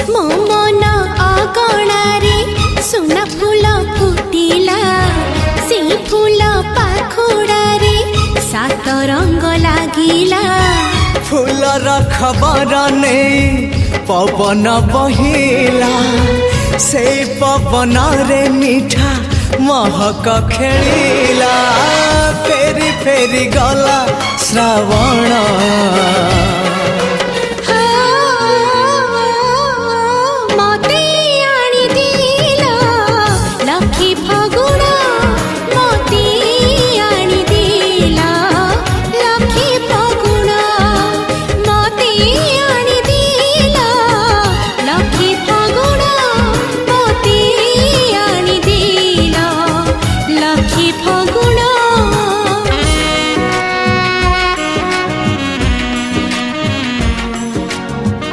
मो मन अगणारे सुना फूल फुटिला से फूल पाखुड़ारे सात रंग लागिला फूलर खबर नहीं पवन बहिला से पवन रे मीठा महक खेलिला फेरी फेरी गला श्रावण